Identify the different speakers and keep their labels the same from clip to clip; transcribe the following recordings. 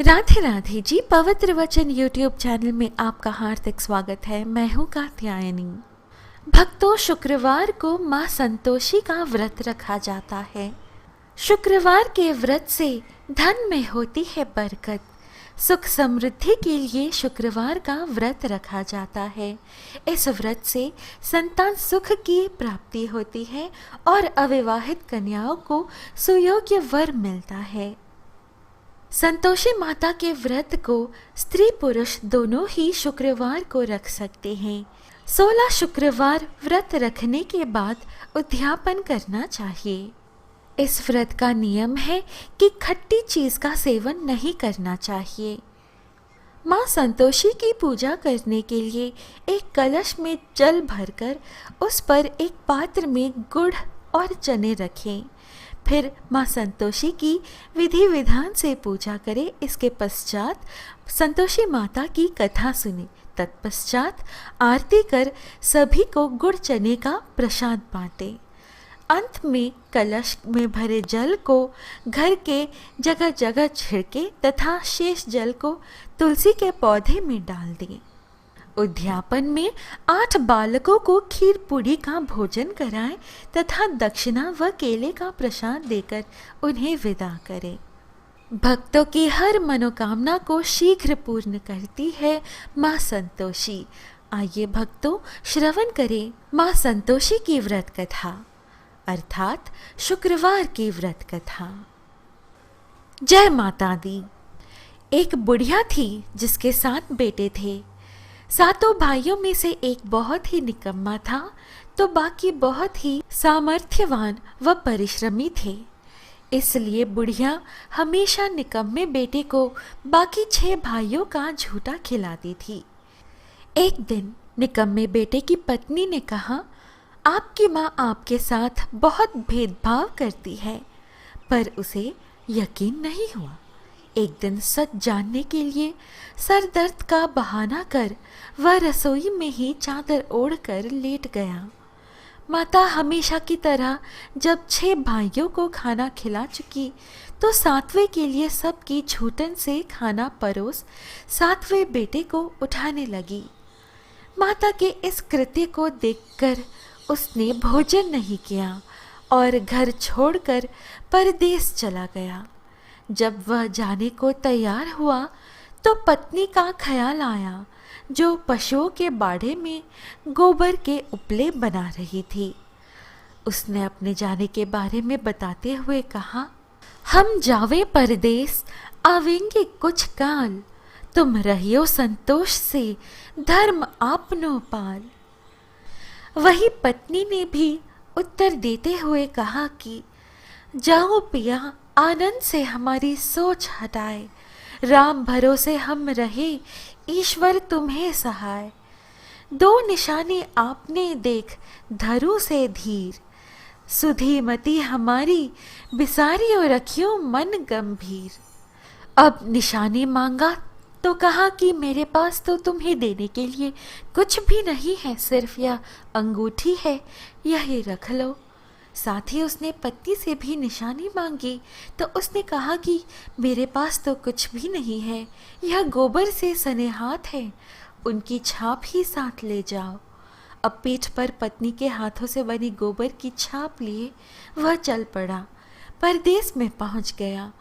Speaker 1: राधे राधे जी। पवित्र वचन YouTube channel में आपका हार्दिक स्वागत है। मैं हूँ कात्यायनी। भक्तों, शुक्रवार को माँ संतोषी का व्रत रखा जाता है। शुक्रवार के व्रत से धन में होती है बरकत। सुख समृद्धि के लिए शुक्रवार का व्रत रखा जाता है। इस व्रत से संतान सुख की प्राप्ति होती है और अविवाहित कन्याओं को सुयोग्य वर मिलता है। संतोषी माता के व्रत को स्त्री पुरुष दोनों ही शुक्रवार को रख सकते हैं। 16 शुक्रवार व्रत रखने के बाद उद्यापन करना चाहिए। इस व्रत का नियम है कि खट्टी चीज का सेवन नहीं करना चाहिए। माँ संतोषी की पूजा करने के लिए एक कलश में जल भरकर उस पर एक पात्र में गुड़ और चने रखें। फिर माँ संतोषी की विधि विधान से पूजा करें। इसके पश्चात संतोषी माता की कथा सुने। तत्पश्चात आरती कर सभी को गुड़ चने का प्रसाद बांटे। अंत में कलश में भरे जल को घर के जगह जगह छिड़के तथा शेष जल को तुलसी के पौधे में डाल दें। उद्यापन में 8 बालकों को खीर पूरी का भोजन कराएं तथा दक्षिणा व केले का प्रसाद देकर उन्हें विदा करें। भक्तों की हर मनोकामना को शीघ्र पूर्ण करती है माँ संतोषी। आइए भक्तों, श्रवण करें माँ संतोषी की व्रत कथा, अर्थात शुक्रवार की व्रत कथा। जय माता दी। एक बुढ़िया थी जिसके 7 बेटे थे। 7 भाइयों में से एक बहुत ही निकम्मा था तो बाकी बहुत ही सामर्थ्यवान व परिश्रमी थे। इसलिए बुढ़िया हमेशा निकम्मे बेटे को बाकी 6 भाइयों का झूठा खिलाती थी। एक दिन निकम्मे बेटे की पत्नी ने कहा, आपकी माँ आपके साथ बहुत भेदभाव करती है, पर उसे यकीन नहीं हुआ। एक दिन सच जानने के लिए सर दर्द का बहाना कर वह रसोई में ही चादर ओढ़कर लेट गया। माता हमेशा की तरह जब 6 भाइयों को खाना खिला चुकी तो 7वें के लिए सबकी छूटन से खाना परोस 7वें बेटे को उठाने लगी। माता के इस कृत्य को देखकर उसने भोजन नहीं किया और घर छोड़कर परदेश चला गया। जब वह जाने को तैयार हुआ तो पत्नी का ख्याल आया जो पशुओं के बाड़े में गोबर के उपले बना रही थी। उसने अपने जाने के बारे में बताते हुए कहा, हम जावे परदेश आवेंगे कुछ काल, तुम रहियो संतोष से धर्म आपनो पाल। वही पत्नी ने भी उत्तर देते हुए कहा कि जाओ पिया, आनंद से हमारी सोच हटाए, राम भरोसे हम रहे, ईश्वर तुम्हें सहाय। 2 निशानी आपने देख धरु से धीर, सुधी मति हमारी बिसारियो रखियो मन गंभीर। अब निशानी मांगा तो कहा कि मेरे पास तो तुम्हें देने के लिए कुछ भी नहीं है, सिर्फ यह अंगूठी है, यही रख लो। साथ ही उसने पत्नी से भी निशानी मांगी तो उसने कहा कि मेरे पास तो कुछ भी नहीं है, यह गोबर से सने हाथ है, उनकी छाप ही साथ ले जाओ। अब पीठ पर पत्नी के हाथों से बनी गोबर की छाप लिए वह चल पड़ा, परदेश में पहुंच गया।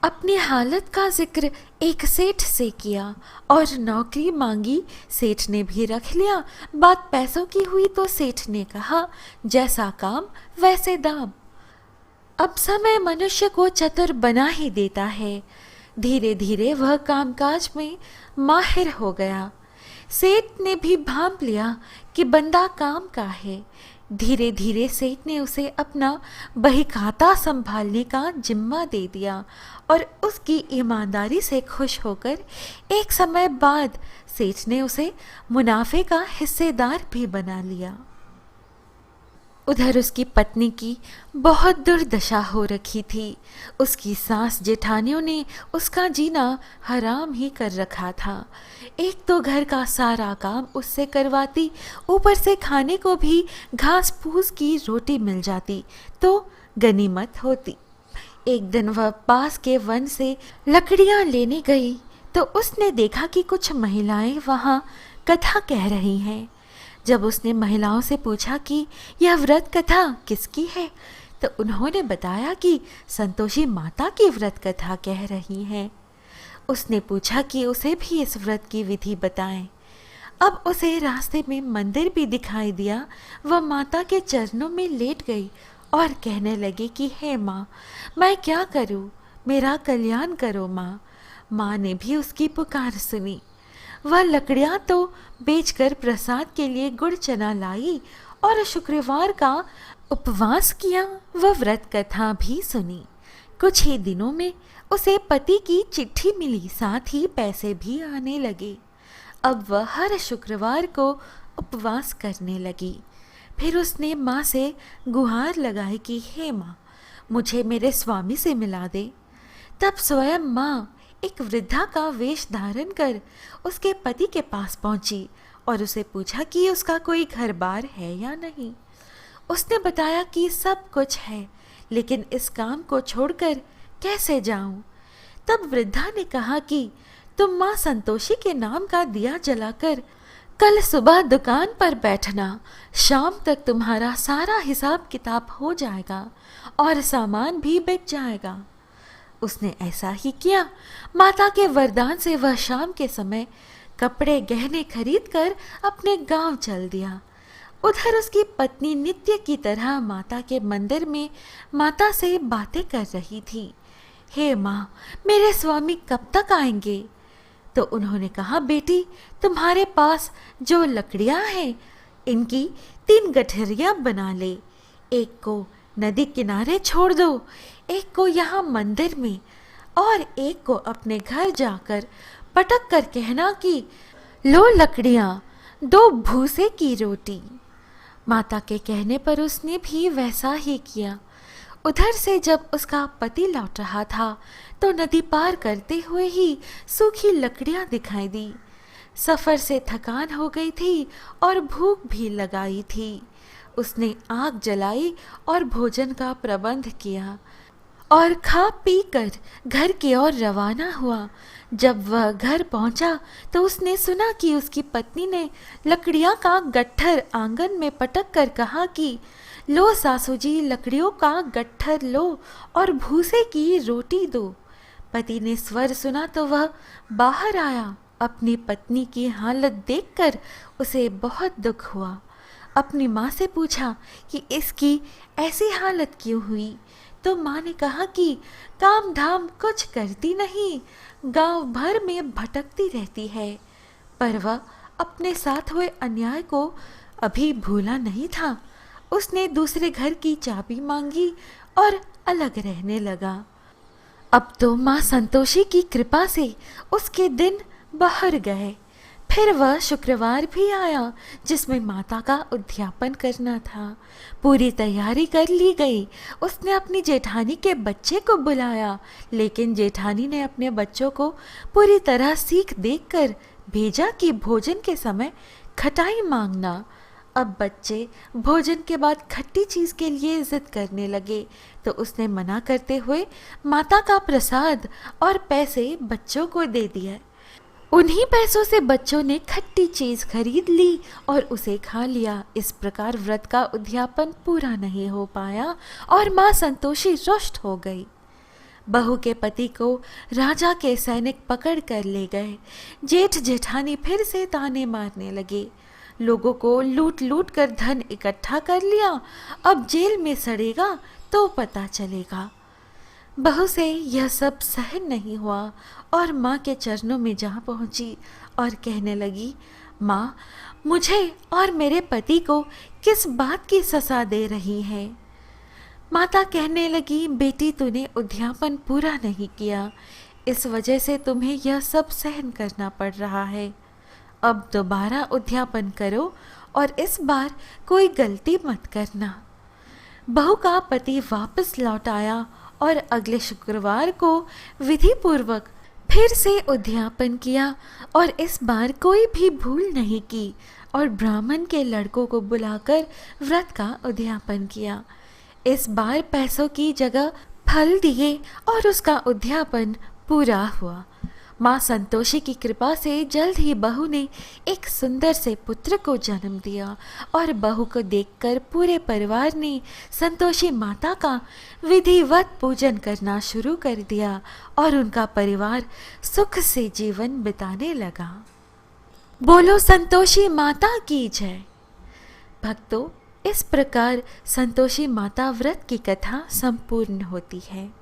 Speaker 1: अपनी हालत का जिक्र एक सेठ से किया और नौकरी मांगी। सेठ ने भी रख लिया। बात पैसों की हुई तो सेठ ने कहा, जैसा काम वैसे दाम। अब समय मनुष्य को चतुर बना ही देता है। धीरे धीरे वह कामकाज में माहिर हो गया। सेठ ने भी भांप लिया कि बंदा काम का है। धीरे धीरे सेठ ने उसे अपना बहीखाता संभालने का जिम्मा दे दिया और उसकी ईमानदारी से खुश होकर एक समय बाद सेठ ने उसे मुनाफे का हिस्सेदार भी बना लिया। उधर उसकी पत्नी की बहुत दुर्दशा हो रखी थी। उसकी सास जेठानियों ने उसका जीना हराम ही कर रखा था। एक तो घर का सारा काम उससे करवाती, ऊपर से खाने को भी घास फूस की रोटी मिल जाती तो गनीमत होती। एक दिन वह पास के वन से लकड़ियां लेने गई तो उसने देखा कि कुछ महिलाएं वहां कथा कह रही हैं। जब उसने महिलाओं से पूछा कि यह व्रत कथा किसकी है, तो उन्होंने बताया कि संतोषी माता की व्रत कथा कह रही हैं। उसने पूछा कि उसे भी इस व्रत की विधि बताएं। अब उसे रास्ते में मंदिर भी दिखाई दिया। वह माता के चरणों में लेट गई और कहने लगी कि हे माँ, मैं क्या करूँ, मेरा कल्याण करो माँ। माँ ने भी उसकी पुकार सुनी। वह लकड़ियाँ तो बेचकर प्रसाद के लिए गुड़ चना लाई और शुक्रवार का उपवास किया। वह व्रत कथा भी सुनी। कुछ ही दिनों में उसे पति की चिट्ठी मिली, साथ ही पैसे भी आने लगे। अब वह हर शुक्रवार को उपवास करने लगी। फिर उसने माँ से गुहार लगाई कि हे माँ, मुझे मेरे स्वामी से मिला दे। तब स्वयं माँ एक वृद्धा का वेश धारण कर उसके पति के पास पहुंची और उसे पूछा कि उसका कोई घर बार है या नहीं। उसने बताया कि सब कुछ है, लेकिन इस काम को छोड़कर कैसे जाऊं। तब वृद्धा ने कहा कि तुम माँ संतोषी के नाम का दिया जलाकर कल सुबह दुकान पर बैठना, शाम तक तुम्हारा सारा हिसाब किताब हो जाएगा और सामान भी बिक जाएगा। उसने ऐसा ही किया। माता के वरदान से वह शाम के समय कपड़े गहने खरीद कर अपने गांव चल दिया। उधर उसकी पत्नी नित्य की तरह माता के मंदिर में माता से बातें कर रही थी। हे माँ, मेरे स्वामी कब तक आएंगे? तो उन्होंने कहा, बेटी, तुम्हारे पास जो लकड़ियां हैं, इनकी 3 गठरियां बना ले। एक को नदी किनारे छोड़ दो, एक को यहाँ मंदिर में और एक को अपने घर जाकर पटक कर कहना कि लो लकड़ियां, 2 भूसे की रोटी। माता के कहने पर उसने भी वैसा ही किया। उधर से जब उसका पति लौट रहा था तो नदी पार करते हुए ही सूखी लकड़ियां दिखाई दी। सफर से थकान हो गई थी और भूख भी लगाई थी। उसने आग जलाई और भोजन का प्रबंध किया और खा पी कर घर की ओर रवाना हुआ। जब वह घर पहुंचा तो उसने सुना कि उसकी पत्नी ने लकड़ियां का गट्ठर आंगन में पटक कर कहा कि लो सासू जी, लकड़ियों का गट्ठर लो और भूसे की रोटी दो। पति ने स्वर सुना तो वह बाहर आया। अपनी पत्नी की हालत देखकर उसे बहुत दुख हुआ। अपनी माँ से पूछा कि इसकी ऐसी हालत क्यों हुई। तो माँ ने कहा कि काम धाम कुछ करती नहीं, गांव भर में भटकती रहती है। पर वह अपने साथ हुए अन्याय को अभी भूला नहीं था। उसने दूसरे घर की चाबी मांगी और अलग रहने लगा। अब तो माँ संतोषी की कृपा से उसके दिन बाहर गए। फिर वह शुक्रवार भी आया जिसमें माता का उद्यापन करना था। पूरी तैयारी कर ली गई। उसने अपनी जेठानी के बच्चे को बुलाया, लेकिन जेठानी ने अपने बच्चों को पूरी तरह सीख देकर भेजा कि भोजन के समय खटाई मांगना। अब बच्चे भोजन के बाद खट्टी चीज के लिए जिद करने लगे तो उसने मना करते हुए माता का प्रसाद और पैसे बच्चों को दे दिए। उन्हीं पैसों से बच्चों ने खट्टी चीज खरीद ली और उसे खा लिया। इस प्रकार व्रत का उद्यापन पूरा नहीं हो पाया और माँ संतोषी रुष्ट हो गई। बहू के पति को राजा के सैनिक पकड़ कर ले गए। जेठ जेठानी फिर से ताने मारने लगे। लोगों को लूट लूट कर धन इकट्ठा कर लिया, अब जेल में सड़ेगा तो पता चलेगा। बहू से यह सब सहन नहीं हुआ और माँ के चरणों में जा पहुंची और कहने लगी, माँ, मुझे और मेरे पति को किस बात की सजा दे रही है? माता कहने लगी, बेटी, तूने उद्यापन पूरा नहीं किया, इस वजह से तुम्हें यह सब सहन करना पड़ रहा है। अब दोबारा उद्यापन करो और इस बार कोई गलती मत करना। बहू का पति वापस लौट आया और अगले शुक्रवार को विधि पूर्वक फिर से उद्यापन किया और इस बार कोई भी भूल नहीं की और ब्राह्मण के लड़कों को बुलाकर व्रत का उद्यापन किया। इस बार पैसों की जगह फल दिए और उसका उद्यापन पूरा हुआ। माँ संतोषी की कृपा से जल्द ही बहू ने एक सुंदर से पुत्र को जन्म दिया और बहू को देखकर पूरे परिवार ने संतोषी माता का विधिवत पूजन करना शुरू कर दिया और उनका परिवार सुख से जीवन बिताने लगा। बोलो संतोषी माता की जय। भक्तों, इस प्रकार संतोषी माता व्रत की कथा संपूर्ण होती है।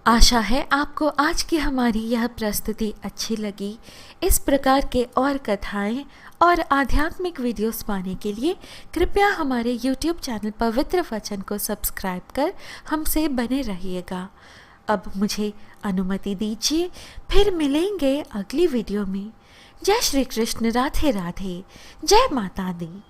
Speaker 1: आशा है आपको आज की हमारी यह प्रस्तुति अच्छी लगी। इस प्रकार के और कथाएं और आध्यात्मिक वीडियोस पाने के लिए कृपया हमारे YouTube चैनल पवित्र वचन को सब्सक्राइब कर हमसे बने रहिएगा। अब मुझे अनुमति दीजिए, फिर मिलेंगे अगली वीडियो में। जय श्री कृष्ण, राधे राधे, जय माता दी।